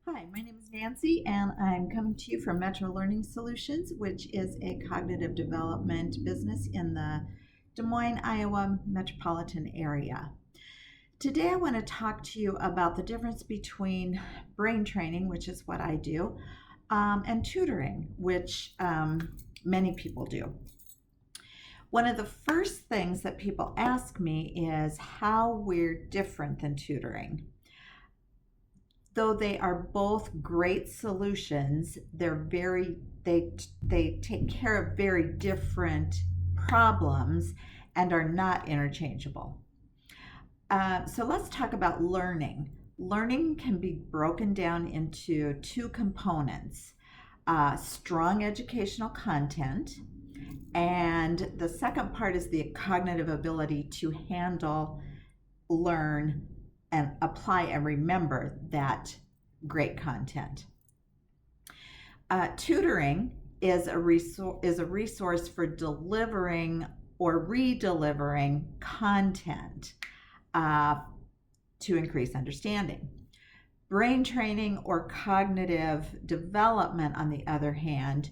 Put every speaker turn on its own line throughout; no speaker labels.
Hi, my name is Nancy, and I'm coming to you from Metro Learning Solutions, which is a cognitive development business in the Des Moines, Iowa metropolitan area. Today, I want to talk to you about the difference between brain training, which is what I do, and tutoring, which many people do. One of the first things that people ask me is how we're different than tutoring. Though they are both great solutions, they take care of very different problems and are not interchangeable. So let's talk about learning. Learning can be broken down into two components: strong educational content, and the second part is the cognitive ability to handle, learn, and apply and remember that great content. Tutoring is a resource for delivering or re-delivering content to increase understanding. Brain training or cognitive development, on the other hand,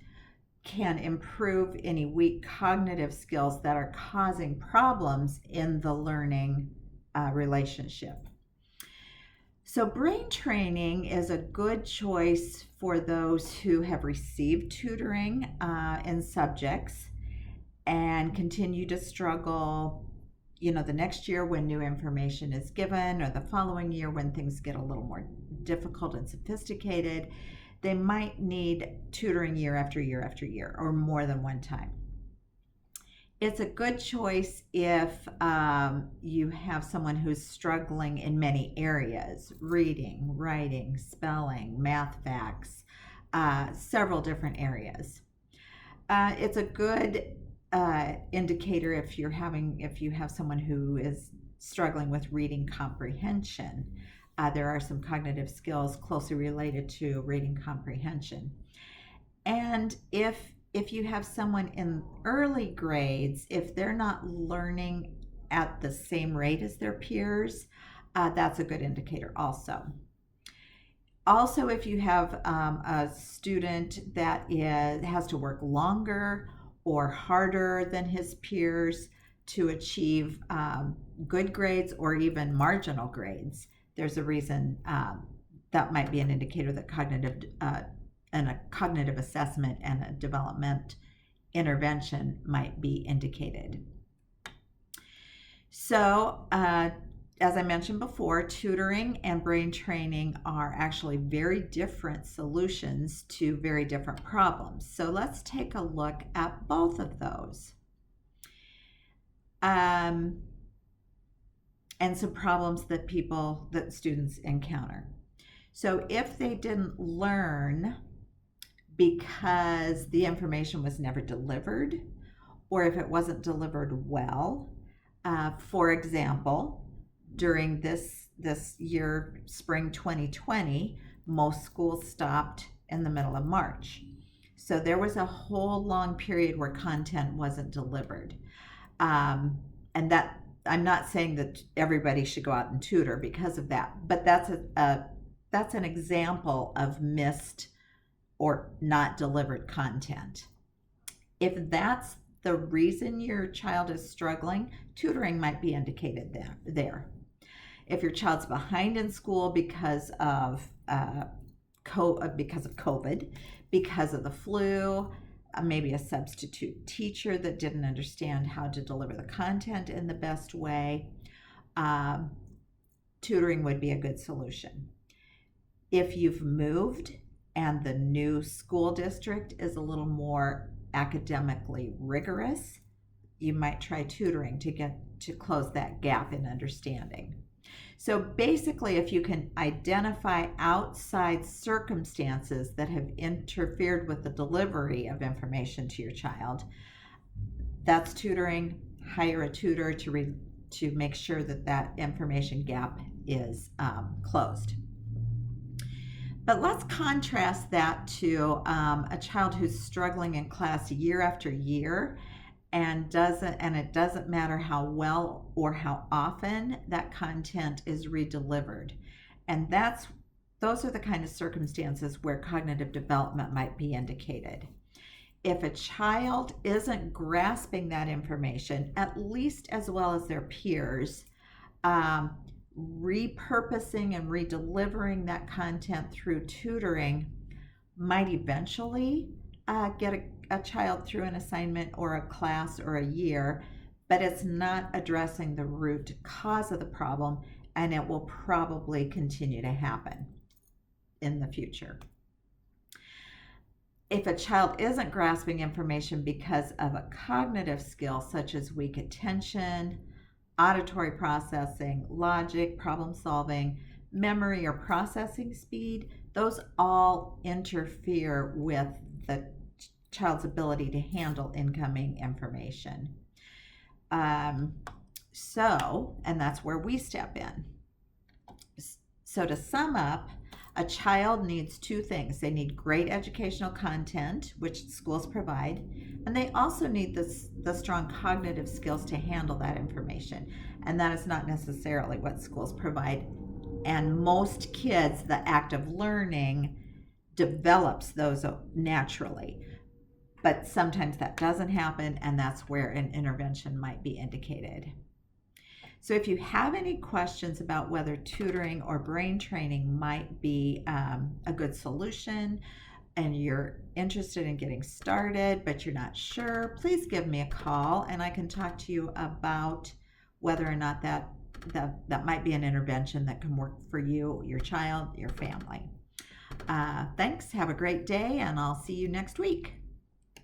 can improve any weak cognitive skills that are causing problems in the learning relationship. So, brain training is a good choice for those who have received tutoring in subjects and continue to struggle, the next year when new information is given, or the following year when things get a little more difficult and sophisticated. They might need tutoring year after year after year, or more than one time. It's a good choice if you have someone who's struggling in many areas: reading, writing, spelling, math, facts, several different areas. It's a good indicator if you have someone who is struggling with reading comprehension. There are some cognitive skills closely related to reading comprehension. And if you have someone in early grades, if they're not learning at the same rate as their peers, that's a good indicator also. Also, if you have a student that has to work longer or harder than his peers to achieve good grades or even marginal grades, there's a reason that might be an indicator that a cognitive assessment and a development intervention might be indicated. So, as I mentioned before, tutoring and brain training are actually very different solutions to very different problems. So let's take a look at both of those. And some problems that students encounter. So if they didn't learn because the information was never delivered, or if it wasn't delivered well, for example, during this year, spring 2020, most schools stopped in the middle of March. So there was a whole long period where content wasn't delivered. And that, I'm not saying that everybody should go out and tutor because of that, but that's an example of missed or not delivered content. If that's the reason your child is struggling, tutoring might be indicated there. If your child's behind in school because of COVID, because of the flu, maybe a substitute teacher that didn't understand how to deliver the content in the best way, tutoring would be a good solution. If you've moved and the new school district is a little more academically rigorous, you might try tutoring to close that gap in understanding. So basically, if you can identify outside circumstances that have interfered with the delivery of information to your child, that's tutoring. Hire a tutor to make sure that information gap is closed. But let's contrast that to a child who's struggling in class year after year, and it doesn't matter how well or how often that content is redelivered. And that's those are the kind of circumstances where cognitive development might be indicated. If a child isn't grasping that information, at least as well as their peers, repurposing and redelivering that content through tutoring might eventually get a child through an assignment or a class or a year, but it's not addressing the root cause of the problem, and it will probably continue to happen in the future. If a child isn't grasping information because of a cognitive skill such as weak attention, auditory processing, logic, problem solving, memory or processing speed, those all interfere with the child's ability to handle incoming information. And that's where we step in. So to sum up, a child needs two things. They need great educational content, which schools provide, and they also need the strong cognitive skills to handle that information. And that is not necessarily what schools provide. And most kids, the act of learning develops those naturally. But sometimes that doesn't happen, and that's where an intervention might be indicated. So if you have any questions about whether tutoring or brain training might be a good solution, and you're interested in getting started but you're not sure, please give me a call and I can talk to you about whether or not that might be an intervention that can work for you, your child, your family. Thanks, have a great day, and I'll see you next week.